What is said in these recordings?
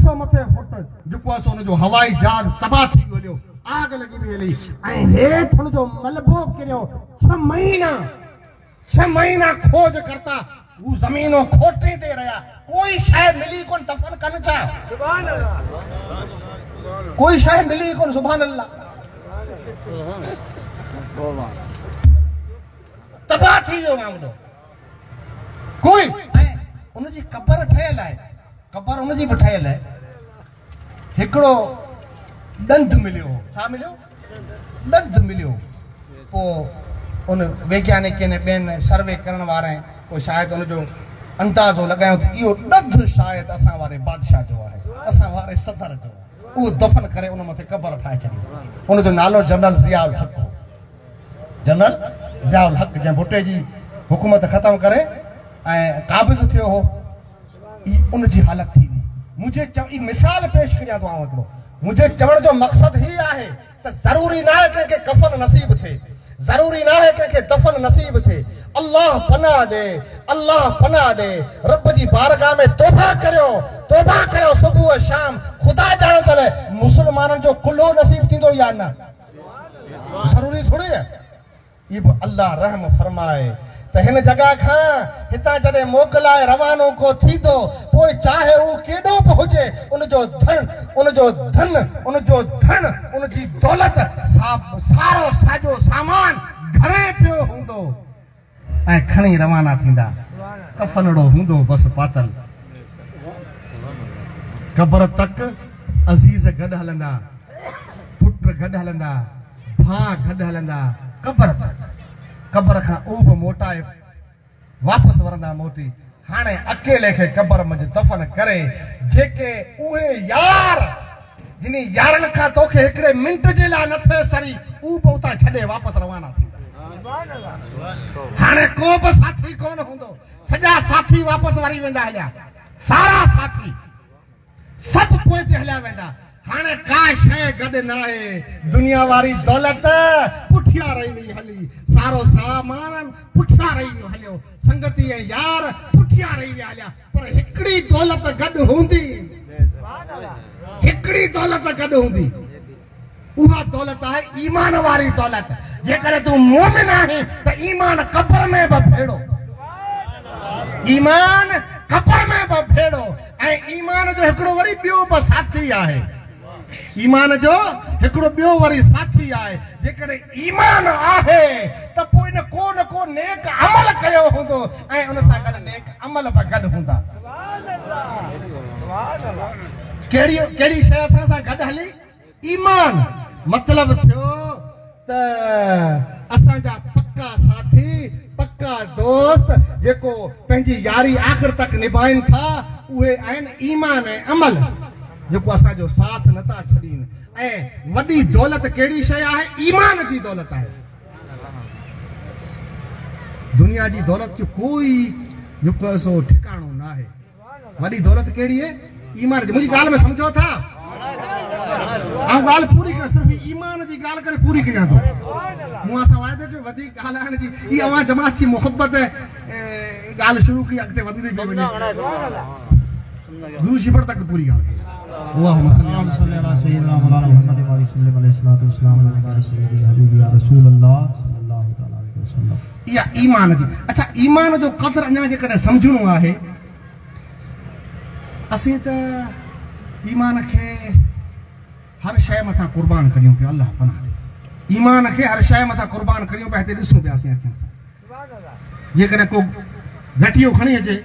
3500 मथे फुट जेको आहे उन जो हवाई जहाज तबाह थी वियो, आग लॻी वई हली ऐं हेठि हुन जो मलबो किरियो। 6 महीना खोज करता वो ज़मीनों खोटे दे रहा, कोई शय मिली कोन दफन कन चा। सुभान अल्लाह, कोई शय मिली कोन। सुभान अल्लाह, तबाह थी वियो मामलो। कोई उनजी कबर ठहियल आहे, कबर उनजी बि ठहियल आहे। हिकिड़ो ॾंध मिलियो। छा मिलियो? ॾंध मिलियो। पोइ उन वैज्ञानिक ने ॿियनि सर्वे करण वारे पोइ शायदि उनजो अंदाज़ो लॻायो त इहो ॾंध शायदि असां वारे बादशाह जो आहे, असां वारे सदर जो आहे। उहो दफ़न करे उन मथे कबर ठाहे छॾी। उनजो नालो जनरल ज़ियाउल हक़ हो। जनरल ज़ियाउल हक़ जंहिं भुट्टे जी हुकूमत ख़तमु करे ऐं क़ाबिज़ थियो हो, उनजी हालत थी हुई। मुंहिंजे मिसाल पेश करियां थो आऊं हिकिड़ो। मुंहिंजे चवण जो मक़सदु ही आहे त ज़रूरी न आहे कंहिंखे कफ़न नसीब थिए, ज़रूरी न आहे कंहिंखे दफ़न नसीब थिए। अल्लाह पनाह ॾे, अल्लाह पनाह ॾे। रब जी बारगाह में तौबा करियो सुबुह शाम। ख़ुदा ॼाणे मुस्लमाननि जो कुल्हो नसीब थींदो या न? ज़रूरी थोड़ी आहे। ये भी अल्लाह रहम फरमाए त हिन जगह खां हितां जॾहिं मोकलाए रवानो को थींदो, पोइ चाहे उहो केॾो बि हुजे, उनजो धन, उनजी दौलत, सारो साॼो सामान घणे पियो हूंदो ऐं खणी रवाना थींदा। कफनड़ो हूंदो बसि पातल। क़बर तक अज़ीज़ गॾु हलंदा, पुट गॾु हलंदा, भाउ गॾु हलंदा। क़बर खां उहो बि मोटाए वापसि वरंदा मोटी। हाणे अकेले खे क़बर मंझि दफ़न करे जेके उहे यार जिन यारनि खां तोखे हिकिड़े मिंट जे लाइ न थिए सरी, उहो बि उतां छॾे वापसि रवाना थींदा। हाणे को बि साथी कोन हूंदो, सॼा साथी वापसि वरी वेंदा हलिया, सारा साथी सभु पोइ ते हलिया वेंदा। हाणे का शइ गॾु न आहे, दुनिया वारी दौलत पुठियां रही वई हली, सारो सामान पुठियां रही वियो हलियो, संगती ऐं यार पुठियां रही विया हलिया। पर हिकिड़ी दौलत गॾु हूंदी, हिकिड़ी दौलत गॾु हूंदी। उहा दौलत आहे ईमान वारी दौलत। जेकर तूं मोमिन आहीं त ईमान क़बर में बि फेड़ो, ईमान क़बर में बि फेड़ो। ऐं ईमान जो हिकिड़ो वरी ॿियो बि साथी आहे, ईमान जो हिकिड़ो ॿियो वरी साथी आहे। जेकर ईमान आहे त पोइ न को नेक अमल कयो हूंदो ऐं उन सां गॾु नेक अमल बि गॾु हूंदा। कहिड़ी शइ असां सां गॾु हली? ईमान। मतिलबु थियो त असांजा पक्का साथी, पक्का दोस्त जेको पंहिंजी यारी आख़िर तक निभाइनि था, उहे आहिनि ईमान ऐं अमल, जेको असांजो साथ नथा छॾीनि। ऐं वॾी दौलत कहिड़ी शइ आहे? ईमान जी दौलत आहे। दुनिया जी दौलत जो कोई जेको सो ठिकाणो न आहे। वॾी दौलत कहिड़ी आहे? ईमान जी। मुंहिंजी ॻाल्हि में सम्झो था? ॻाल्हि पूरी करे, सिर्फ़ु ईमान जी ॻाल्हि करे पूरी करियां थो। मूं असां वाइदो कयो वधीक ॻाल्हाइण जी। इहा अवां जमात जी मोहबत ॻाल्हि शुरू कई, अॻिते वधंदी थी वञे। दूर शिफड़ तक पूरी ॻाल्हि कई। अल्लाहुम्मा सल्ली अला सय्यिदना मौलाना मुहम्मद व अलैहि वसल्लम इहा ईमान जी। अच्छा, ईमान जो क़दुरु अञा जेकॾहिं सम्झणो आहे, असीं त ईमान खे हर शइ मथां क़ुर्बान करियूं पिया। अल्लाह पनाह ॾे। ईमान खे हर शइ मथां क़ुर्बान करियूं पिया। हिते ॾिसूं पिया असीं अखियुनि सां। जेकॾहिं को घटियो खणी अचे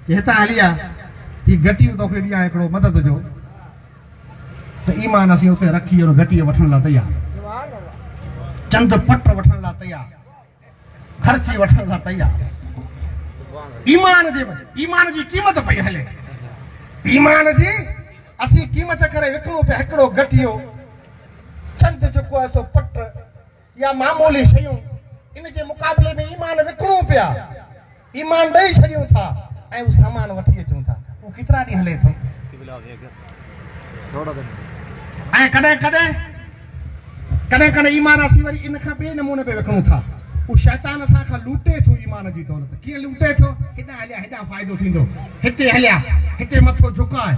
कि हितां हली आहे, ही घटियो तोखे ॾियां हिकिड़ो मदद जो, त ईमान असीं उते रखी हुन घटियो वठण लाइ तयारु, चंद पट वठण लाइ तयारु, ख़र्ची वठण लाइ तयारु। ईमान जी क़ीमत पई हले। ईमान जी असीं क़ीमत करे विकिणूं पिया हिकिड़ो घटियो, चंद जेको आहे सो पट या मामूली शयूं, इन जे मुक़ाबले में ईमान विकिणूं पिया, ईमान ॾेई छॾियूं था ऐं उहो सामान वठी अचूं था। उहो केतिरा ॾींहं हले थो? ऐं कॾहिं कॾहिं ईमान असीं वरी इन खां ॿिए नमूने पे विकिणूं था। उहो शैतान असां खां लूटे थो ईमान जी दौलत। कीअं लूटे थो? हेॾां हलिया हेॾां फ़ाइदो थींदो, हिते हलिया हिते मथो झुकाए,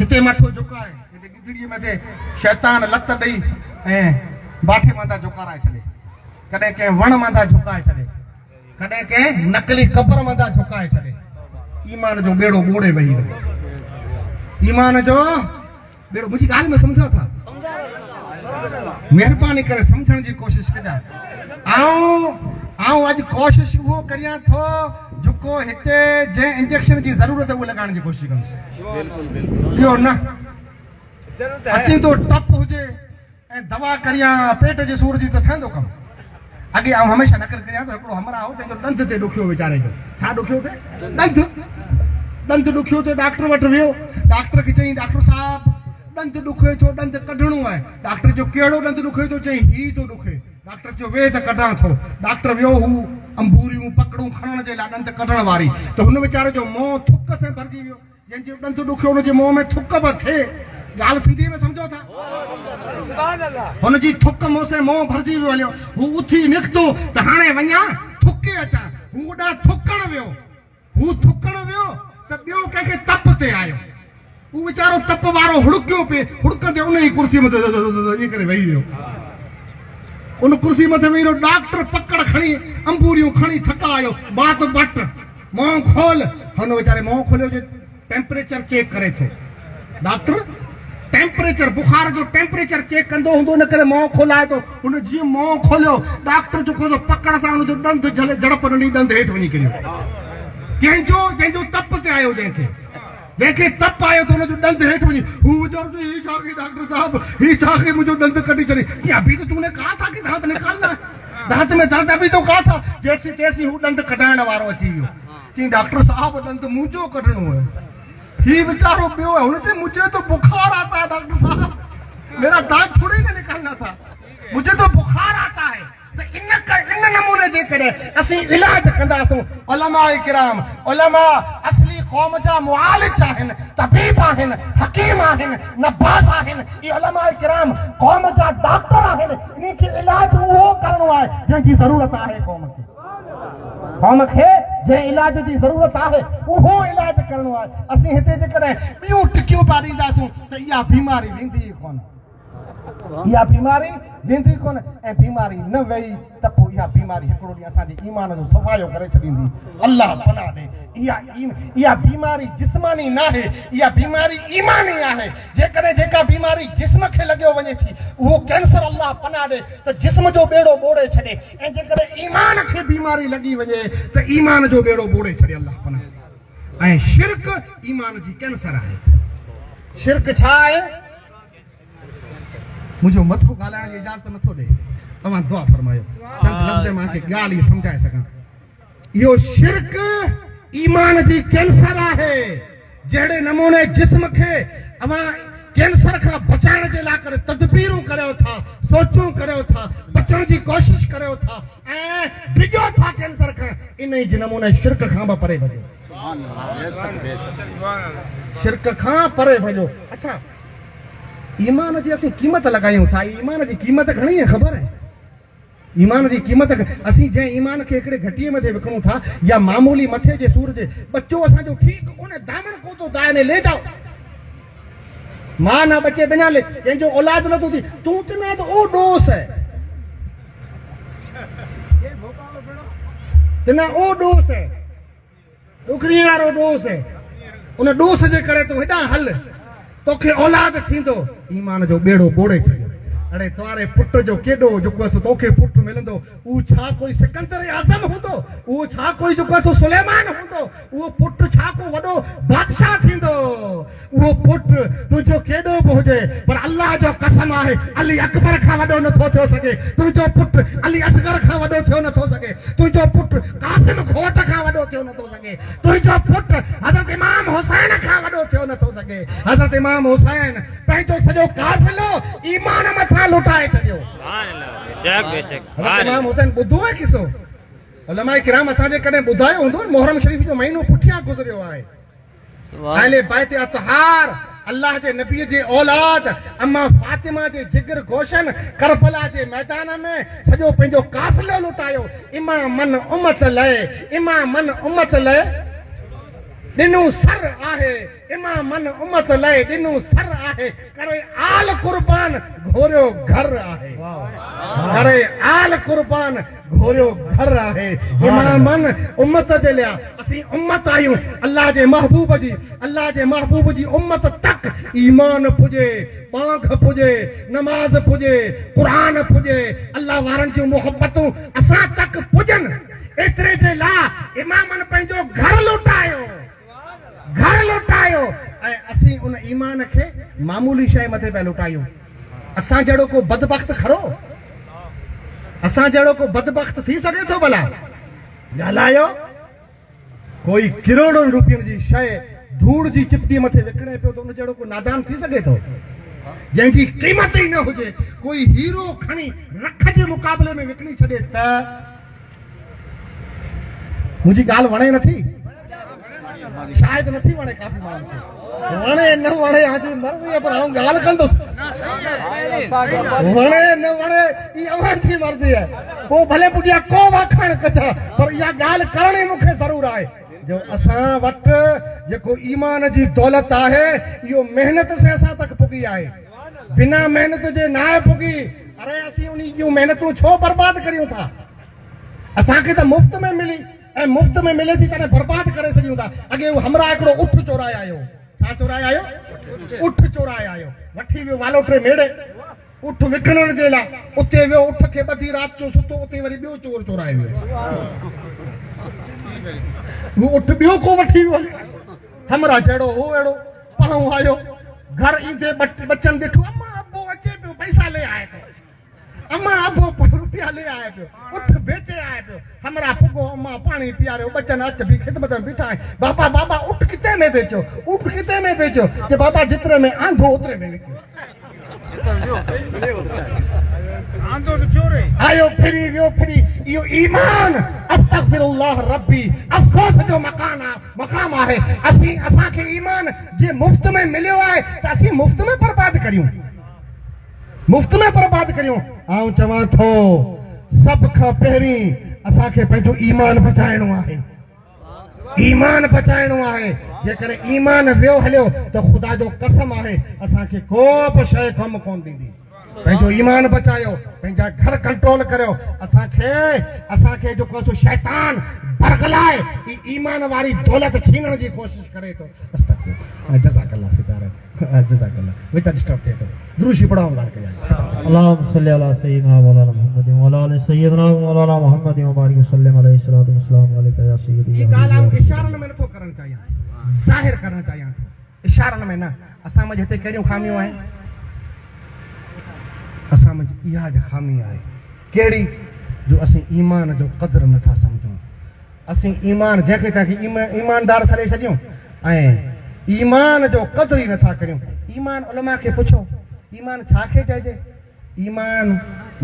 हिते मथो झुकाए हिते गिदड़ीअ मथे शैतान लत ॾेई ऐं बाठे मां झुकाराए छॾे, कॾहिं कंहिं वण मां झुकाए छॾे, कॾहिं कंहिं नकली कबर मां झुकाए छॾे। ईमान जो बेड़ो ॿोड़े वेही रहे। ईमान जो बेड़ो, मुंहिंजी ॻाल्हि में सम्झो था? महिरबानी करे सम्झण जी कोशिश कजां। आऊं अॼु कोशिश उहो करियां थो जेको हिते जंहिं इंजेक्शन जी ज़रूरत उहो लॻाइण जी कोशिश कंदुसि। ॿियो न अची थो टप हुजे ऐं दवा करियां पेट जे सूर जी त ठहंदो कमु। अॻे आऊं हमेशह नकर करियां थो। हिकिड़ो हमरा हो जंहिंजो ॾंद ते ॾुखियो वीचारे जो। छा ॾुखियो थिए? ॾंद ॾुखियो थिए। डॉक्टर वटि वियो, डॉक्टर खे चई डॉक्टर साहब ॾंद ॾुखे थो, ॾंद कढणो आहे। डॉक्टर जो कहिड़ो ॾंद ॾुखे थो? चई ही थो ॾुखे। डॉक्टर चयो वेह त कढां थो। डॉक्टर वियो, हू अंबूरियूं पकड़ूं खणण जे लाइ ॾंद कढण वारी, त हुन वीचारे जो मुंहुं थुक सां भरिजी वियो। जंहिंजो ॾंद ॾुखियो हुनजे मुंहं में थुक बि थिए। ॻाल्हि सिंधीअ में सम्झो था? हुनजी थुक मुंहं से मुंहुं भरिजी वियो। हलियो हू उथी निकितो त हाणे वञा थुके अचां। हू होॾां थुकण वियो, त ॿियो कंहिंखे तप ते आयो। हू वीचारो तप वारो हुड़कियो पिए, हुड़कंदे उन ई कुर्सी मथे ईअं करे वेही वियो। उन कुर्सी मथे वेही रहियो। डॉक्टर पकड़ खणी अंबूरियूं खणी ठका आयो। बात बट मुंहुं खोल। हुन वीचारे मुंहुं खोलियो जे टेम्परेचर चेक करे थो। डॉक्टर टेम्परेचर, बुखार जो टेम्परेचर चेक कंदो हूंदो, इन करे मुंहुं खोलाए थो। हुन जीअं मुंहुं खोलियो, डॉक्टर जेको पकड़ सां हुनजो ॾंद झले झड़प ॾिनी, ॾंद हेठि वञी किरियो। जंहिंजो तप ते आयो, जंहिंखे तप आयो त हुनजो ॾंद हेठि वञी। हू वीचारो ही छा की डॉक्टर साहब, ही छा की मुंहिंजो ॾंद कढी छॾी। कि अभी तो तूने कहा था कि दांत निकालना, दांत में दर्द अभी तो कहा था। जैसी तैसी हू ॾंद कढाइण वारो अची वियो। चई डॉक्टर साहब ॾंद मुंहिंजो कढणो है। ही बेचारो पियो है। हुन चई मुझे तो बुखार आता है डॉक्टर साहब, मेरा दांत थोड़ी ना निकालना था, मुझे तो बुखार आता है। तो इन नमूने जे करे असीं इलाज कंदासूं। उलमा किराम, उलमा असली क़ौम जा मुआलिज आहिनि, तबीब आहिनि, हकीम आहिनि, नब्बास आहिनि। ये उलमा किराम क़ौम जा डॉक्टर आहिनि। इनखे इलाज उहो करणो आहे जंहिंजी ज़रूरत आहे। क़ौम खे जंहिं इलाज जी ज़रूरत आहे उहो इलाज करणो आहे। असीं हिते जेकॾहिं ॿियूं टिकियूं पाड़ींदासूं त इहा बीमारी वेंदी ई कोन। इहा बीमारी वेंदी कोन। ऐं बीमारी न वेही त पोइ इहा बीमारी हिकिड़ो ॾींहुं असांजे ईमान जो सफ़ायो करे छॾींदी। अल्लाह पनाह ॾे। इहा बीमारी जिस्मानी न आहे, इहा बीमारी ईमानी आहे। जेकॾहिं जेका बीमारी जिस्म खे लॻियो वञे थी उहो कैंसर, अल्लाह पनाह ॾे त जिस्म जो बेड़ो ॿोड़े छॾे। ऐं जेकॾहिं ईमान खे बीमारी लॻी वञे त ईमान जो बेड़ो ॿोड़े छॾे, अल्लाह पनाह। ऐं शिरक ईमान जी कैंसर आहे। शिरक छा आहे? मुंहिंजो मथो ॻाल्हाइण जी इजाज़त नथो ॾे। तव्हां दुआ फरमायो चंद लफ़्ज़ मां खे ॻाल्हि सम्झाए सघां। इहो शिरक ईमान जी कैंसर आहे। जहिड़े नमूने जिस्म खे अवां कैंसर खां बचाइण जे लाइ करे तदबीरूं करियो था, सोचूं करियो था, बचण जी कोशिश करियो था ऐं डिॼो था कैंसर खां, इन ई नमूने शिरक खां बि परे वञो। शिरक खां परे वञो। अच्छा, ईमान जी असीं क़ीमत लॻायूं था। ईमान जी क़ीमत घणी आहे ख़बर आहे? ईमान जी क़ीमत असीं जंहिं ईमान खे हिकिड़े घटीअ मथे विकिणूं था या मामूली मथे जे सूर जे बच्चो असांजो ठीकु कोन्हे, दामन को तो दायने ले जाओ। मां ना बच्चे बिना ले, जंहिंजो औलाद नथो थी, तूं चवंदा त उहो डोस है, चवंदा उहो डोस है, ॾुखरी वारो डोस है। उन डोस जे करे तूं हेॾां हल, तोखे औलाद थींदो। ईमान जो बेड़ो ॿोड़े छॾियो। अड़े तुम्हारे पुट जो केॾो जेको आहे तोखे पुट मिलंदो, उहो छा कोई सिकंदर आज़म हूंदो? उहो छा कोई जेको आहे सुलेमान हूंदो? उहो पुट छा को वॾो बादशाह थींदो? उहो पुट तुंहिंजो केॾो बि हुजे, पर अल्लाह जो कसम आहे अली अकबर खां वॾो नथो थियो सघे। तुंहिंजो पुट अली असगर खां वॾो थियो नथो सघे। तुंहिंजो पुट कासिम घोट खां वॾो थियो नथो सघे। तुंहिंजो पुट हज़रत इमाम हुसैन खां वॾो थियो नथो सघे। हज़रत इमाम हुसैन पंहिंजो सॼो काफ़िलो ईमान मथां लुटाए छॾियो। इमाम हुसैन ॿुधो आहे किसो? उलमा किराम असांजे कॾहिं ॿुधायो हूंदो। मुहर्रम शरीफ़ जो महीनो पुठियां गुज़रियो आहे। अहले बैत अतहार, अल्लाह जे नबी जे औलाद अम्मा फातिमा जे जिगर गोशन करबला जे मैदान में सॼो पंहिंजो काफ़िलो लुटायो। इमामन उम्मत लए, इमामन उम्मत लए। दिनू सर आहे इमामन उम्मत लाइ दिनू सर आहे करे आल कुर्बान घोरियो घर आहे करे आल कुर्बान घोरियो घर आहे इमामन उम्मत जे लाइ असीं उम्मत आहियूं अल्लाह जे महबूब जी उम्मत तक ईमान पुजे बांग पुजे नमाज पुजे कुरान पुजे अल्लाह वारनि जूं मोहब्बतूं असां तक पुजन एतिरे जे लाइ इमामन पंहिंजो घर लुटायो ऐं असीं उन ईमान खे मामूली शइ मथे पिया लुटायूं असां जहिड़ो को बदबख्त खरो असां जहिड़ो को बदबख्त थी सघे थो भला ॻाल्हायो कोई किरोड़नि रुपयनि जी शइ धूड़ जी चिपटी मथे विकिणे पियो त उन जहिड़ो को नादान थी सघे थो जंहिंजी क़ीमत ई न हुजे कोई हीरो खणी रख जे मुक़ाबले में विकिणी छॾे त मुंहिंजी ॻाल्हि वणे नथी शायदि नथी वणे काफ़ी माण्हुनि खे वणे न वणे हाजी मर्ज़ी आहे पर आउं ॻाल्हि कंदुसि वणे न वणे ई अव्हां जी मर्ज़ी आहे पोइ भले पुॼिया को वाखण कचा पर इहा ॻाल्हि करणी मूंखे ज़रूरु आहे जो असां वटि जेको ईमान जी दौलत आहे इहो महिनत से असां तक पुगी आहे बिना महिनत जे न आहे पुगी अरे असीं उन जूं महिनतूं छो बर्बाद करियूं था असांखे त मुफ़्त में मिली ऐं मुफ़्त में मिले थी तॾहिं बर्बाद करे छॾियूं था अॻे हमरा हिकिड़ो उठ चोराए आयो छा चोराए आयो उठ चोराए आयो वठी वियो वालोटे मेड़े उठ विकिणण जे लाइ उते वियो उठ खे ॿधी राति जो सुतो उते वरी ॿियो चोर चोराए वियो उहो उठ ॿियो को वठी वियो हमरा जहिड़ो हो अहिड़ो पाणो आयो घर ईंदे बच्चन ॾिठो अम्मा अबो अचे पियो पैसा ले आए पियो अम्मा अबो रुपया ले आए पियो उठ बेचे आए पियो हमरा पुगो अम्मा पानी पियारियो बच्चन अच भी खिदमत में बीठा है बाबा उठ किते में बेचो कि बाबा जितने में आंधो उतरे में लिखो आंधो तो चोरे आयो फिरी वियो फिरी इहो ईमान अस्तगफिरुल्लाह रब्बी अफ़सोस जो मकाम आहे असांखे ईमान जे मुफ्त में मिलियो आहे त असीं मुफ्त में बर्बाद करियूं आउं चवां थो सभ खां पहिरीं असांखे पंहिंजो ईमान बचाइणो आहे जेकर ईमान वियो हलियो त ख़ुदा जो कसम आहे असांखे को बि शइ कमु कोन ॾींदी पंहिंजो ईमान बचायो पंहिंजा घर कंट्रोल करियो असांखे जेको सो शैतान बरगलाए ईमान वारी दौलत छीनण जी कोशिश करे थो जज़ाकल्लाह फिदार जज़ाकल्लाह विच डिस्टर्ब थिए थो द्रूशी पढ़ाऊं ॻाल्हि कयां अल्लाहुम्मा सल्ली अला सय्यिदना मौलाना मुहम्मद व अला आलि सय्यिदना मौलाना मुहम्मद व बारिक वसल्लम अलैहि सलातु वस्सलाम अलैका या सय्यदी ये ॻाल्हि आउं इशारनि में नथो करणु चाहियां ज़ाहिर करणु चाहियां थो इशारनि में न असां में हिते कहिड़ियूं खामियूं आहिनि असां में इहा खामी आहे कहिड़ी जो असीं ईमान जो क़दुरु नथा सम्झूं असीं ईमान जंहिंखे तंहिंखे ईमानदार सॾे छॾियूं ऐं ईमान जो क़दुरु ई नथा करियूं ईमान उलमा खे पुछो ईमान छा खे चइजे ईमान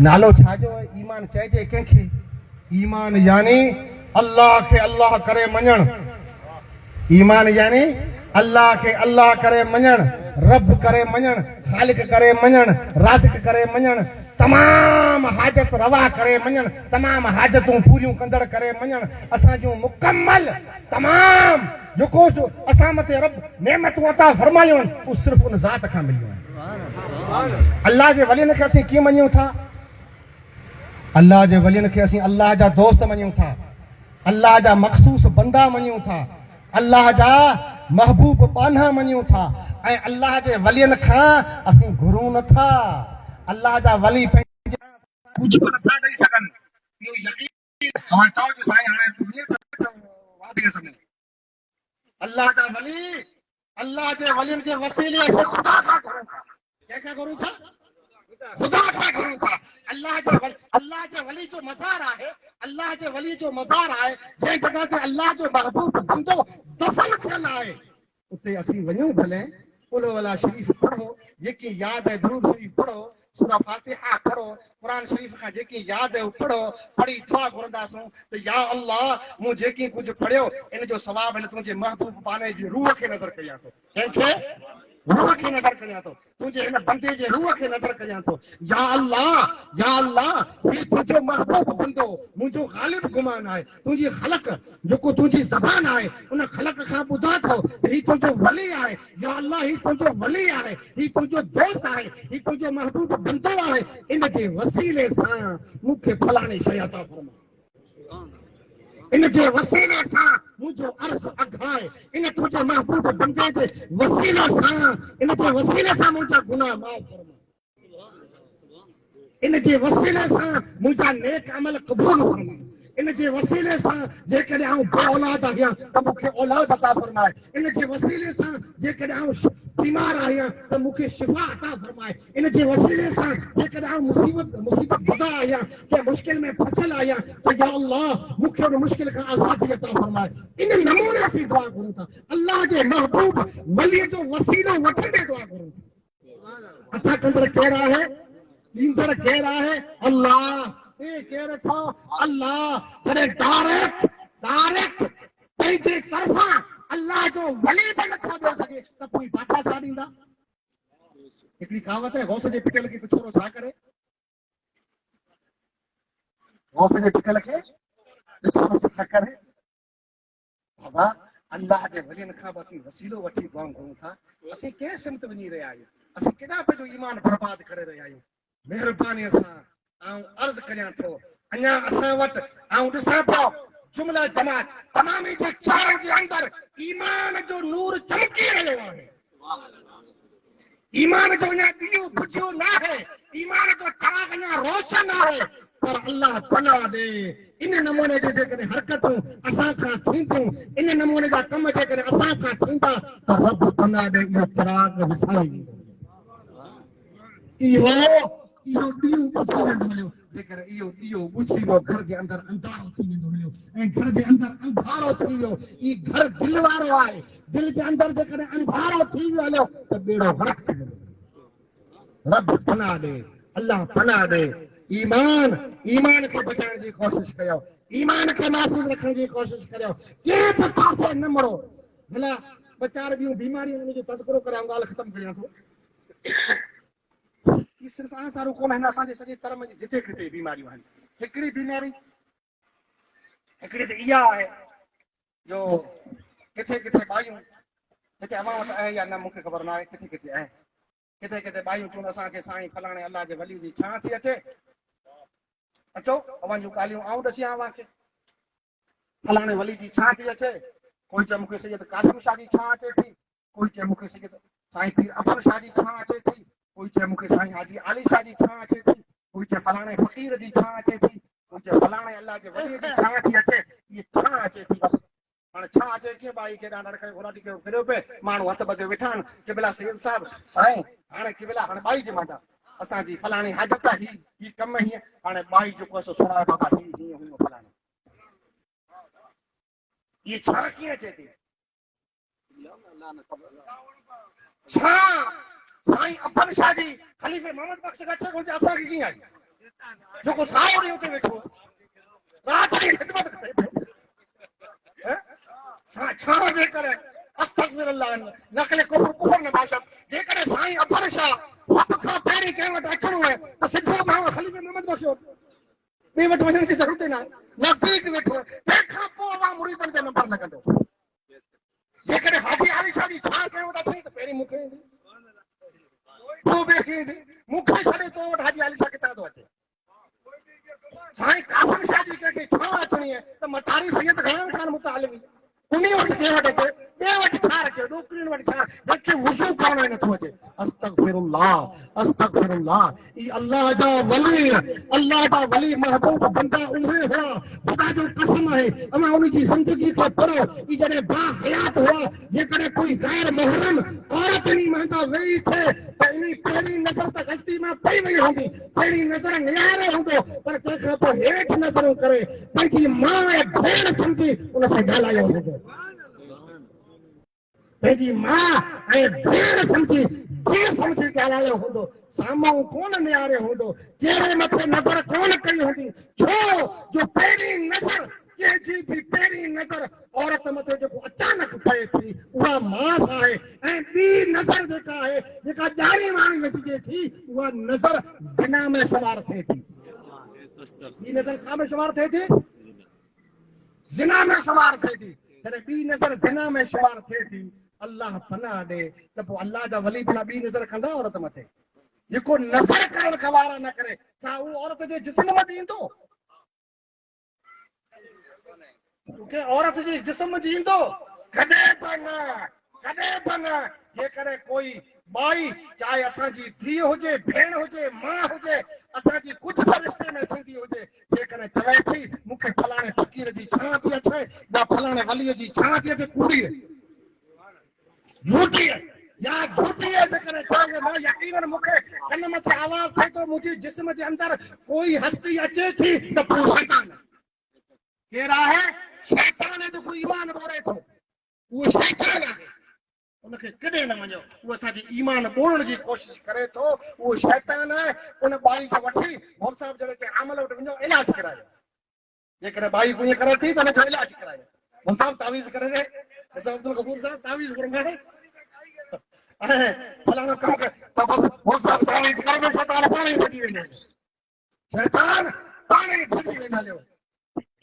नालो छाजो आहे ईमान चइजे कंहिंखे ईमान यानी अल्लाह खे अल्लाह करे मञणु ईमान यानी अल्लाह खे अल्लाह करे मञणु रब करे मञणु ख़ालिक करे मञणु राज़िक करे मञणु तमाम हाजत रवा करे मञणु तमाम हाजतूं पूरियूं कंदड़ करे मञणु असां जूं मुकम्मल तमाम जेको असां मथे रब नेमतूं अता फरमायूं आहिनि उहे सिर्फ़ु उन ज़ात खां मिलियूं आहिनि अल्लाह जे वलियुनि खे असीं कीअं मञूं था अल्लाह जे वलियुनि खे असीं अल्लाह जा दोस्त मञूं था अल्लाह जा मख़सूस बंदा मञूं था अल्लाह जा महबूब पाना मञूं था ऐं अल्लाह जे वलियुनि खां असीं घुरूं नथा अल्लाह जा वली पंहिंजे कुझु बि नथा ॾेई सघनि इहो यकीन तव्हां चओ जो साईं हाणे अल्लाह जा वली अल्लाह जे वलियुनि जे वसीले असीं ख़ुदा खां घुरूं था कंहिंखां घुरूं था ख़ुदा खां घुरूं था अल्लाह जे वली जो मज़ार आहे अल्लाह जे वली जो मज़ार आहे जंहिं जॻह ते अल्लाह जो महबूब बंदो दफ़न थियल आहे उते असीं वञूं भले कुल वला शरीफ़ पढ़ो जेकी यादि आहे दुरूद शरीफ़ पढ़ो सूरा फातिहा पढ़ो क़ुरान शरीफ़ खां जेकी यादि आहे पढ़ो पढ़ी दुआ घुरंदासूं त या अल्लाह मूं जेकी कुझु पढ़ियो इन जो सवाबु हिन तुंहिंजे महबूब पाने जी रूह खे नज़र कयां थो कंहिंखे रूह खे नज़र करियां थो, तुंहिंजे हिन बंदे जे रूह खे नज़र करियां थो। या अल्लाह ही तुंहिंजो महबूब बंदो मुंहिंजो ग़ालिब गुमान आहे। तुंहिंजी ख़लक जेको तुंहिंजी ज़बान आहे उन ख़लक खां ॿुधा थो ही तुंहिंजो वली आहे। या अल्लाह ही तुंहिंजो वली आहे, ही तुंहिंजो दोस्त आहे, ही तुंहिंजो महबूब बंदो आहे। इन जे वसीले सां मूंखे फलाणी शइ अता फरमा, इन जे वसीले सां मुंहिंजो अर्ज़ अघाए, इन तुंहिंजे महबूब बंदे जे वसीले सां, इन जे वसीले सां मुंहिंजा गुनाह माफ़ फरमा, इन जे वसीले सां मुंहिंजा नेक अमल क़बूल फरमा, इन जे वसीले सां जेकॾहिं आऊं बे औलाद आहियां त मूंखे औलाद अता फरमाए, इन जे वसीले सां जेकॾहिं आऊं बीमार आहियां त मूंखे शिफ़ा अता फरमाए, इन जे वसीले सां जेकॾहिं आऊं मुसीबत ज़दा आहियां के मुश्किल में फसियल आहियां त या अल्लाह मूंखे उन मुश्किल खां आज़ादी अता फरमाए। इन नमूने असीं दुआ करूं था, अल्लाह जे महबूब वलीअ जो वसीलो वठंदे दुआ करूं था। अता कंदड़ केरु आहे? ॾींदड़ केरु आहे? अल्लाह। केरु छो? अल्लाह। जॾहिं डायरेक्ट पंहिंजे तरफ़ां अल्लाह जो वली बि नथो ॾेई सघे त पोइ बाटा छा ॾींदा? हिकिड़ी कहावत आहे, गौस जे पिटल खे पिछोरो छा करे? गौस जे पिटल खे पिछोरो छा करे? बाबा अल्लाह जे वलियनि खां बि असीं वसीलो वठी दुआऊं करूं था। असीं कंहिं सिमत वञी रहिया आहियूं? असीं केॾा पंहिंजो ईमान बर्बाद करे रहिया आहियूं? महिरबानीअ सां आऊं अर्ज़ करियां थो, अञा असां वटि आऊं ॾिसां पियो जुमला जमात तमामी जे चार जे अंदरि ईमान जो नूर चमकी रहियो आहे। ईमान जो अञा ॾीओ बुझियो न आहे, ईमान जो चिराग अञा रोशन आहे, पर अल्लाह पनाह ॾे इन नमूने जी जेकॾहिं हरकतूं असां खां थींदियूं, इन नमूने जा कम जेकॾहिं असां खां थींदा त रब पनाह ॾे इहो चिराग विसारे ॾींदो। इहो ॾीओ ॿुधी वेंदो हलियो, जेकॾहिं इहो ॾीओ ॿुझी वियो घर जे अंदरि अंधारो थी वेंदो हलियो, ऐं घर जे अंदरि अंधारो थी वियो। ई घर दिलि वारो आहे, दिलि जे अंदरि जेकॾहिं अंधारो थी वियो हलियो त ॿेड़ो ग़रक़ थी वेंदो। रब पनाह ॾे, अल्लाह पनाह ॾे। ईमान खे बचाइण जी कोशिशि कयो, ईमान खे महफ़ूज़ रखण जी कोशिशि करियो, कंहिं बि पासे न मुड़ो। भला ॿ चारि ॿियूं बीमारियूं उनजो तज़किरो करे ॻाल्हि ख़तमु करियां थो। सिर्फ़ु आसारू कोन आहिनि, असांजे सॼे तरह में जिते किथे बीमारियूं आहिनि। हिकिड़ी बीमारी हिकिड़ी त इहा आहे जो किथे किथे बायूं, हिते अवां वटि आहे या न मूंखे ख़बर न आहे, किथे किथे आहे, किथे किथे बायूं चवनि असांखे साईं फलाणे अल्लाह जे वली जी छां थी अचे, अचो अवां जूं ॻाल्हियूं आऊं ॾसी अवां खे, फलाणे वली जी छां थी अचे। कोई चए मूंखे सैयद कासिम शाह जी छां अचे थी, कोई चए मूंखे सैयद साईं पीर अबर शाह जी छां अचे थी, कोई चए मूंखे साईं हाजी आली शाह जी छां अचे थी, कोई चए फलाणे फ़कीर जी छां अचे थी, कोई चए फलाणे अल्लाह जे वली जी छां थी अचे। इहे छां अचे थी बसि। हाणे छां अचे कीअं भाई केॾा ॾाढा करे घोड़ा टिके फिरियो पिए, माण्हू हथ ॿधे वेठा आहिनि कि भला सैयद साहिब साईं हाणे कि भला हाणे बाई जे मांजा असांजी फलाणी हाजत आहे, ही कम हीअं, हाणे बाई जेको आहे सुणाए बाबा हीअं हुयो फलाणो। ये छां कीअं अचे थी? छां साईं अब्बल शाह जी ख़लीफ़े मोहम्मद बख्श अचे कोन असांखे कीअं आई? जेको साईं उते हुते वेठो राति जी ख़िदमत करे छां जे करे अस्तग़फिरुल्लाह नक़ल कुफर न भाषा। जेकॾहिं साईं अब्बल शाह सभ खां पहिरीं कंहिं वटि अचिणो आहे त सिधो माण्हू ख़लीफ़े मोहम्मद बख्श ॿिए वटि वञण जी ज़रूरत न आहे, नज़दीक वेठो, तंहिंखां पोइ उहा मुरीदनि जो नंबर लॻंदो। जेकॾहिं हाजी आली शाह जी छां कंहिं वटि अचे त पहिरीं मूंखे ईंदी, पोइ ॿिए खे ईंदी, मूंखे छॾे तो वटि हाजी आली शाह किथां थो अचे? साईं कासिम शाह जी कंहिंखे छां अचणी आहे त मटारी सैयद घणा वेठा आहिनि मुतालिम, उन वटि कंहिं वटि अचे, ॿिए वटि छा रखे, ॾोकरियुनि वटि छा, जंहिंखे वुज़ू करण में नथो अचे। अस्तग़फिरुल्लाह अस्तग़फिरुल्लाह। ई अल्लाह जा वली महबूब बंदा उहे हुआ, खुदा जो कसम आहे अमां उनजी ज़िंदगी खे पढ़ो। ई जॾहिं बाहयात हुआ, जेकॾहिं कोई गैर मुहर्रम औरत इन महंगा वेही थे त इन पहिरीं नज़र त गलती में पई वई हूंदी, पहिरीं नज़र निहारे हूंदो, पर तंहिंखां पोइ हेठि नज़रूं करे पंहिंजी मां ऐं भेण सम्झी उन सां ॻाल्हायो हूंदो, पंहिंजी मां ऐं भेण सम्झी जीअं सम्झी ॻाल्हायो हूंदो, साम्हूं कोन निहारे हूंदो, चहिरे मथे नज़र कोन कई हूंदी, छो जो पहिरीं नज़र कंहिंजी बि पहिरीं नज़र औरत मथे जेको अचानक पए थी उहा माफ़ आहे ऐं ॿी नज़र जेका आहे जेका ॼाणी वाणी नथिजे थी उहा नज़र ज़िना में शुमार थिए थी। ॿी नज़र छा में शुमार थिए थी? ज़िना में शुमार थिए थी। जॾहिं ॿी नज़र ज़िना में शुमार थिए थी अल्लाह पनाह ॾे त पोइ अल्लाह जा वली भला ॿी नज़र कंदा औरत मथे? जेको नज़र करण गवारा न करे छा उहो औरत जे जिस्म में ईंदो? तोखे औरत जे जिस्म जी ईंदो? कॾहिं बि न, कॾहिं बि न। जेकॾहिं कोई माई चाहे असांजी धीउ हुजे, भेण हुजे, मां हुजे, असांजी कुझु बि रिश्ते में थींदी हुजे, जेकॾहिं चवे थी मूंखे फलाणे फ़क़ीर जी छां थी अचे या फलाणे वलीअ जी छां थी अचे, कूड़ीअ झूठीअ या झूठीअ जेकॾहिं चवे न यकीनन मूंखे कन मथे आवाज़ थिए थो मुंहिंजे जिस्म जे अंदरि कोई हस्ती अचे थी त पोइ शैतान केरु आहे? शैतान जेको ईमान ॿोड़े थो उहो शैतान आहे। उनखे कॾहिं न मञो। उहो असांजी ईमान ॿोड़ण जी कोशिशि करे थो, उहो शैतान आहे। उन बाई खे वठी मोर साहिब जहिड़े के आमल वटि वञो, इलाज करायो। जेकॾहिं बाई ईअं करे थी त हुनजो इलाज करायो। मोर साहिब तावीज़ करे ॾे, अब्दुल गफूर साहिब तावीज़ घुरंदा ऐं फलाणो कमु कर त बसि मोर साहिब तावीज़ करे शैतान पाण ई भॼी वेंदो। शैतान पाण ई भॼी वेंदो।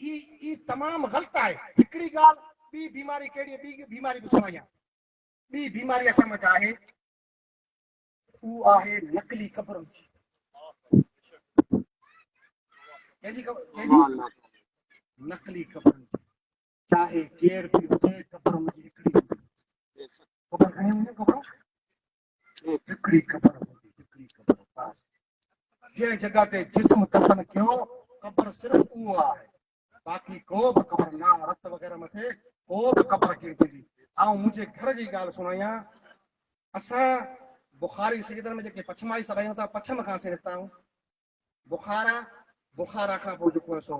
ई तमामु ग़लति आहे। हिकिड़ी ॻाल्हि ॿी बीमारी कहिड़ी? ॿी बीमारी बि सुञाणा। ॿी बीमारी असां वटि आहे, उहा आहे नकली क़बरुनि जी। नकली क़बरुनि जी। चाहे केर बि हुजे, क़बर हुजे हिकिड़ी क़बर खणी वञे, क़बर हिकिड़ी क़बर हूंदी, हिकिड़ी क़बर बस। जंहिं जॻह ते जिस्म दफ़न कयो क़बर सिर्फ़ उहो आहे, बाक़ी को बि क़बर न, रत वग़ैरह मथे को बि क़बर कीअं थींदी। ऐं मुंहिंजे घर जी ॻाल्हि सुणायां, असां बुखारी सैयदनि में जेके पछमाई सॾायूं था, पछम खां असीं निकिता आहियूं। बुखारा, बुखारा खां पोइ जेको आहे सो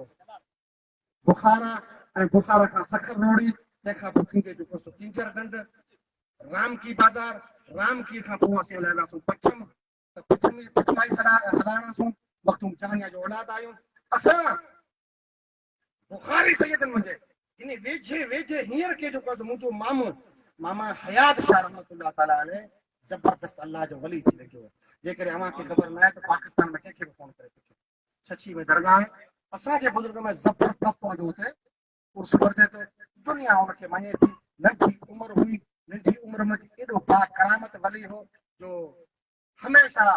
बुखारा ऐं बुखारा खां सखर रोड़ी, तंहिंखां पोइ थींदे जेको सो किंचर ढंढ, रामकी बाज़ार, रामकी खां पोइ असीं हलाईंदासीं पछम, त पछमाई सॾाईंदासीं वक़्तु जहानिया जो औलाद आहियूं असां। बुखारी सैयदनि मुंहिंजे इन वेझे वेझे हींअर के जेको आहे मुंहिंजो मामो मामा हयात शाह रहमतुल्लाह ताला अलैह ज़बरदस्त अल्लाह जो वली थी लॻियो। जेकॾहिं अव्हांखे ख़बर न आहे त पाकिस्तान में कंहिंखे बि फोन करे पुछो, सची में दरगाह आहे। असांजे बुज़ुर्ग में ज़बरदस्त हुनजो हुते उर्स वरिते थो, दुनिया हुनखे मञे थी। नंढी उमिरि हुई, नंढी उमिरि में एॾो बा करामत वली हो जो हमेशह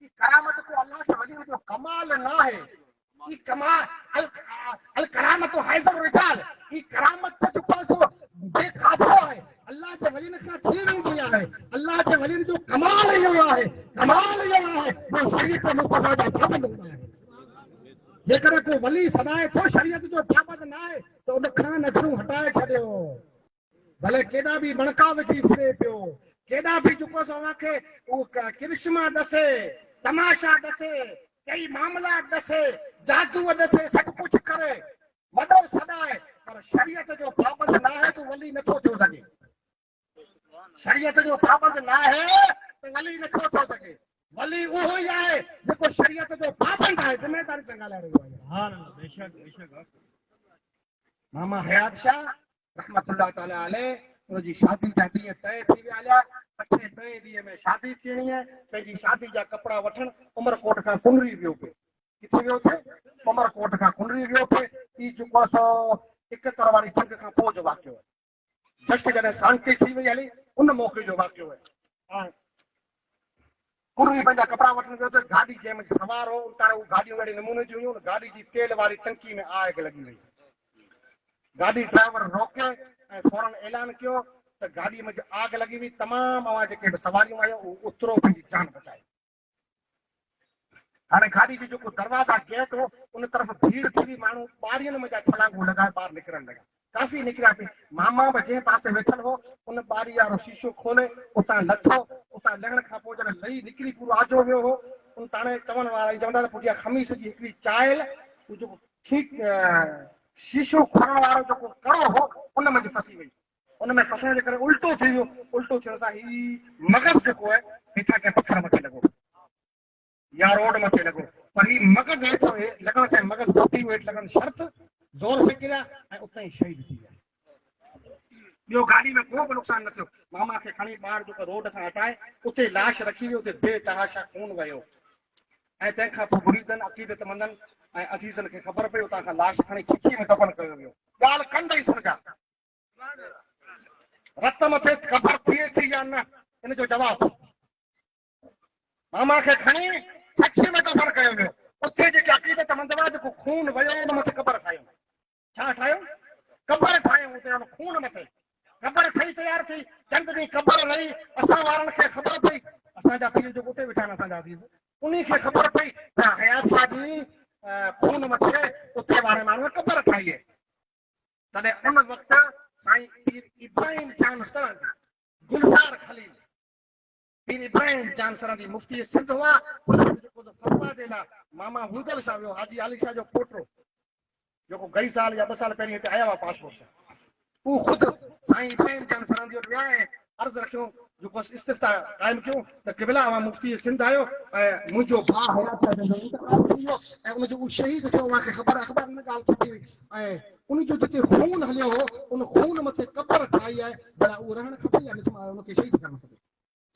ई करामत को अल्लाह जे वली जो कमाल न आहे। ई कमाल अल करामत हैज़र रिजाल, ई करामत जो पासो बेकाबू आहे, अल्लाह जे वली खां थी वेंदी आहे। अल्लाह जे वली जो कमाल इहो आहे, कमाल इहो आहे जो शरीयत मुस्तफा जा पाबंद हूंदा आहिनि। जेकॾहिं को वली सदाए थो शरीयत जो पाबंद न आहे त उन खां नज़रूं हटाए छॾियो, भले केॾा बि बणका विझी फिरे पियो, केॾा बि जेको असांखे उहो करिश्मा ॾसे, तमाशा ॾसे, कई मामला ॾसे, जादू ॾसे, सभु कुझु करे वॾो सदाए, पर शरीयत जो पाबंद न आहे त वली नथो थी सघे। शरीयत जो पाबंद न आहे त वली नथो थी सघे। वली उहो ई आहे जेको शरीयत जो पाबंद आहे। ज़िमेदारी सां ॻाल्हाए रहियो आहे। मामा हयात शाह रहमतुल्लाह ताला अलैह, उनजी शादी जा ॾींहं तय थी विया हुया। 8 ॾींहं में शादी थियणी आहे। पंहिंजी शादी जा कपिड़ा वठण उमरकोट खां कुंडरी वियो पिए। किथे वियो थे? उमरकोट खां कुंडरी वियो पिए। ई जेको आहे सो 71 वारी जंग खां पोइ जो वाक़ियो आहे। जस्ट जॾहिं शांती थी वई हली उन मौक़े जो वाक़ियो आहे। कुंडरी पंहिंजा कपिड़ा वठण वियो त गाॾी जंहिंमें सवार हो, उतां गाॾियूं अहिड़े नमूने जूं हुयूं, गाॾी जी तेल वारी टंकी में आग लॻी वई। गाॾी ड्राइवर रोके ऐं फौरन ऐलान कयो त गाॾीअ में आग लॻी हुई, तमामु अवां जेके बि सवारियूं आहियूं उतरो पंहिंजी जान बचाए। हाणे गाॾी जो जेको दरवाज़ा गेट हो उन तरफ़ भीड़ थी हुई, माण्हू ॿारियुनि में जा छलांगू लॻाए ॿाहिरि निकिरण लॻा, काफ़ी निकिरिया पिए। मामा बि जंहिं पासे वेठल हो उन ॿारी वारो शीशो खोले उतां लथो। उतां लहण खां पोइ जॾहिं लही निकिरी पूरो आजो वियो हो, उन ताणे चवण वारा चवंदा पुठियां खमीस जी हिकिड़ी चायल जेको शीशो खोलण वारो जेको कड़ो हो उन में फसी वई। उन में फसण जे करे उल्टो थी वियो। उल्टो थियण सां ही मगज़ जेको आहे हेठां कंहिं पथर मथे लॻो या रोड मथे लॻो, पर ही मगज़ हेठो लॻण सां मगज़ टुटी हेठि लॻण शर्त ज़ोर से किरिया ऐं उते ई शहीद थी विया। ॿियो गाॾी में को बि नुक़सान न थियो। मामा खे खणी ॿाहिरि जेको रोड सां हटाए उते लाश रखी हुई, उते बेतहाशा खून वयो ऐं तंहिंखां पोइ मुरीदनि अक़ीदतमंदनि ऐं अज़ीज़नि खे ख़बर पई, उतां खां लाश खणी खिची में दफ़न कयो वियो। ॻाल्हि कंदे ई सम्झा रत मथे ख़बर थिए थी या न, इन जो जवाबु मामा खे खणी छछी में दफ़न कयो वियो। उते जेके अक़ीदतमंद हुआ जेको खून वयो उन मथे क़बर ठाहियो। छा ठाहियो? क़बर ठाहियो। उते हुन खून मथे क़बर ठही तयार थी। चंद ॾींहं क़बर रही। असां वारनि खे ख़बर पई, असांजा पीर जेको उते वेठा आहिनि असांजा अज़ीज़, उन्ही खे ख़बर पई त हयात शाह जी खून मथे उते वारे माण्हूअ क़बर ठाही आहे। तॾहिं उन वक़्तु साईं पीर इब्राहिम जान सरंदी, गुलज़ार खलील पीर इब्राहिम जान सरंदी मुफ्ती सिंध हुआ। जेको फतवा जे लाइ मामा हुदल शाह वियो, हाजी अली शाह जो पोटो जेको गई साल या 2 साल पहिरीं हिते आया हुआ पासपोर्ट सां, उहो ख़ुदि साईं इब्राहिम जान सरंदी वटि विया ऐं अर्ज़ु रखियो जेको इस्तिफ़्ता क़ाइमु कयूं त क़िबला मां मुफ्ती सिंध आयो ऐं मुंहिंजो भाउ हयात शाह जो इंतकाल थी वियो ऐं उनजो उहो शहीद थियो। मूंखे ख़बर अख़बार में ॻाल्हि छपी हुई ऐं उनजो जिते खून हलियो हो उन खून मथे क़बर ठाही आहे, भला उहो रहणु खपे या उनखे शहीद करणु खपे।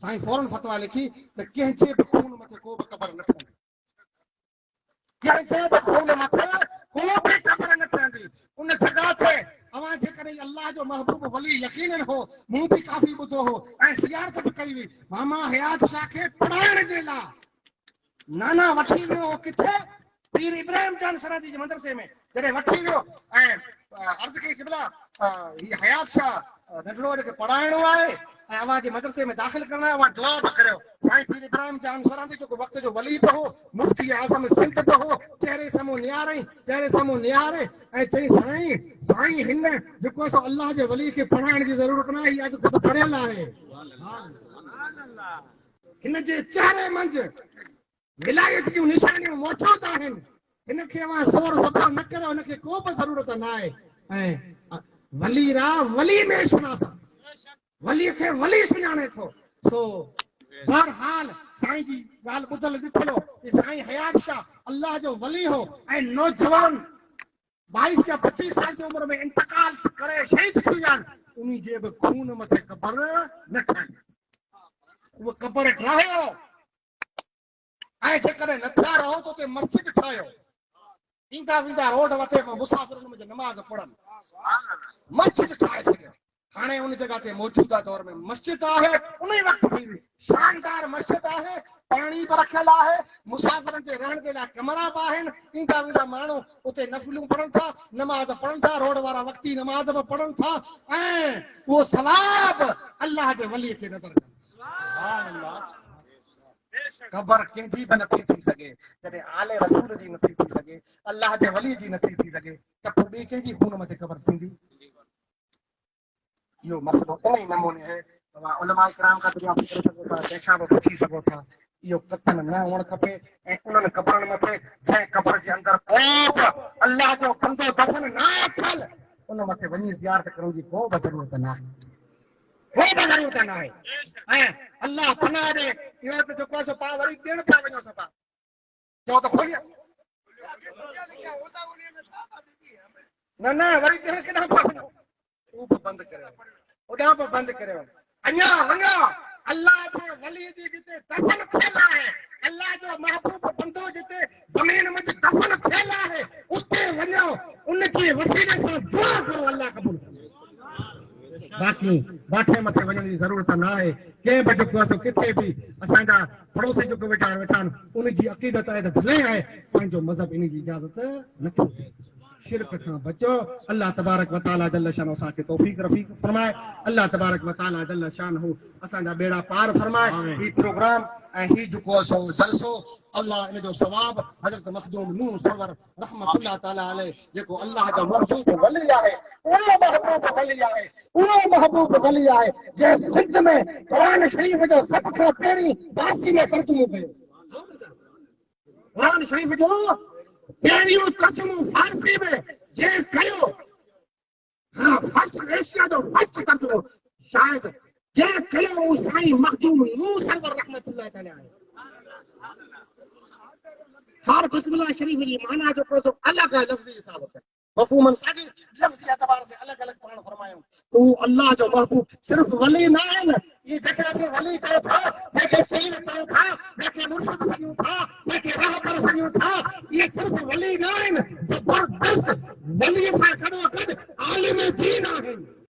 साईं फौरन फतवा लिखी त कंहिंजे बि खून मथे को बि क़बर न ठहंदी, कंहिंजे बि खून मथे को बि क़बर न ठहंदी। उन जॻह ते अवां जेकॾहिं अल्लाह जो महबूब वली यकीनन हो, मूं बि काफ़ी ॿुधो हो ऐं सियारत बि कई हुई। मामा हयात शाह खे पढ़ाइण जे लाइ नाना वठी वियो हो किथे? पीर इब्राहिम जान सरंदी जे मदरसे में जॾहिं वठी वियो ऐं अर्ज़ु कई क़िबला हीअ हयात शाह नंढड़ो खे पढ़ाइणो आहे ऐं अवां जे मदरसे में दाख़िल करणो आहे, अवां दुआ बि करियो। साईं पीर इब्राहिम जान सरंदी जेको वक़्त जो वली बि हो, मुफ्ती आज़म सिंध बि हो, चेहरे साम्हूं निहारे ऐं चई साईं हिन जेको सो अल्लाह जे वली खे पढ़ाइण जी ज़रूरत न आहे, हीअ अॼु ख़ुदि पढ़ियल आहे। हिन जे चेहरे मंझि विलायत जूं निशानियूं मौजूद आहिनि। हिनखे अवां सोर सफ़ा न करियो, हिनखे को बि ज़रूरत न आहे। ऐं वली रा वली में शनास, वली खे वली सुञाणे थो। सो बहरहाल साईं जी ॻाल्हि ॿुधल ॾिठल कि साईं हयात शाह अल्लाह जो वली हो ऐं नौजवान 22 या 25 साल जी उमिरि में इंतकाल करे शहीद थी विया। उन्ही जे बि खून मथे क़बर न ठाही, उहो क़बर ठाहियो ऐं जेकॾहिं नथा रहो त उते मस्जिद ठाहियो। ईंदा वेंदा रोड मथे मुसाफ़िर हुन में नमाज़ पढ़नि, मस्जिद ठाहे छॾियो। हाणे उन जॻह ते मौजूदा दौर में मस्जिद आहे, उन ई वक़्तु थी हुई शानदार मस्जिद आहे, पाणी बि रखियल आहे, मुसाफ़िरनि जे रहण जे लाइ कमरा बि आहिनि। ईंदा वेंदा माण्हू उते नफ़िलूं पढ़नि था, नमाज़ पढ़नि था, रोड वारा वक़्ती नमाज़ बि पढ़नि था ऐं उहो सवाब अल्लाह जे वलीअ खे नज़र कनि। क़बर कंहिंजी बि नथी थी सघे जॾहिं आले रसूल जी नथी थी सघे, अल्लाह जे वली जी नथी थी सघे त पोइ ॿी कंहिंजी खून मथे क़बर थींदी? इहो मसइलो इन ई नमूने आहे। तव्हां उलमा इकराम खां दुआ करे सघो था, कंहिंखां बि पुछी सघो था। इहो कतन न हुअणु खपे ऐं उन्हनि क़बरनि मथे जंहिं क़बर जे अंदरि को बि अल्लाह जो बंदो दफ़न न थियल, उन मथे वञी ज़ियारत करण जी को बि ज़रूरत न आहे, कोई बि ज़रूरत न आहे। ऐं अल्लाह पनाह ॾे, इहो त जेको आहे पाण वरी ॾियण पिया वञो सफ़ा चओ त खोलियो न वरी ॾियण केॾां पिया वञो, उहो बि बंदि करियो, होॾां बि बंदि करियो। अञा वञो अल्लाह जे वली जी जिते दफ़न थियल आहे, अल्लाह जो महबूब बंदो जिते ज़मीन में दफ़न थियल आहे, उते वञो, उनजे वसीले सां दुआ करो, अल्लाह क़बूल करे। बाक़ी बाठे मथे वञण जी ज़रूरत न आहे। कंहिं बि जेको आहे किथे बि असांजा पड़ोसी जेको वेठा आहिनि उनजी अक़ीदत आहे त भले आहे, पंहिंजो मज़हब इन जी इजाज़त नथी ॾे। शिरक खां बचो। अल्लाह तबारक व तआला जल्ल शान असांखे तौफ़ीक़ रफ़ीक फरमाए। अल्लाह तबारक व तआला जल्ल शान हू असांजा बेड़ा पार फरमाए। ही प्रोग्राम ऐं ही जेको आहे सो जलसो अल्लाह इन जो सवाब हज़रत मखदूम नूह सरवर रहमतुल्लाह तआला अलैह जेको अल्लाह जो महबूब वली आहे, उहो महबूब वली आहे, उहो महबूब वली आहे जंहिं सिंध में क़ुरान शरीफ़ जो सभ खां पहिरीं फारसी में तर्जुमो कयो। क़ुरान शरीफ़ जो पहिरियों तर्जुमो फारसी में जंहिं कयो, हाँ फर्स्ट एशिया जो फर्स्ट तर्जुमो शायदि जंहिं कयो उहो साईं मखदूम नूह सरवर रहमतुल्लाह तआला अलैह। हर बिस्मिल्लाह शरीफ जी माना जो को अलॻि आहे लफ़्ज़ी हिसाब सां। मफ़हूमन साॻी लफ़्ज़ जे एतबार से अलॻि अलॻि पाण फरमायूं तू अल्लाह जो महबूब सिर्फ़ वली न आहिनि ये जेके असीं वली चऊं था जेके सईद चऊं था जेके मुर्शिद सॾियूं था जेके रहबर सॾियूं था ये सिर्फ़ वली न आहिनि ज़बरदस्त वलीअ सां गॾोगॾु आलिम दीन आहिनि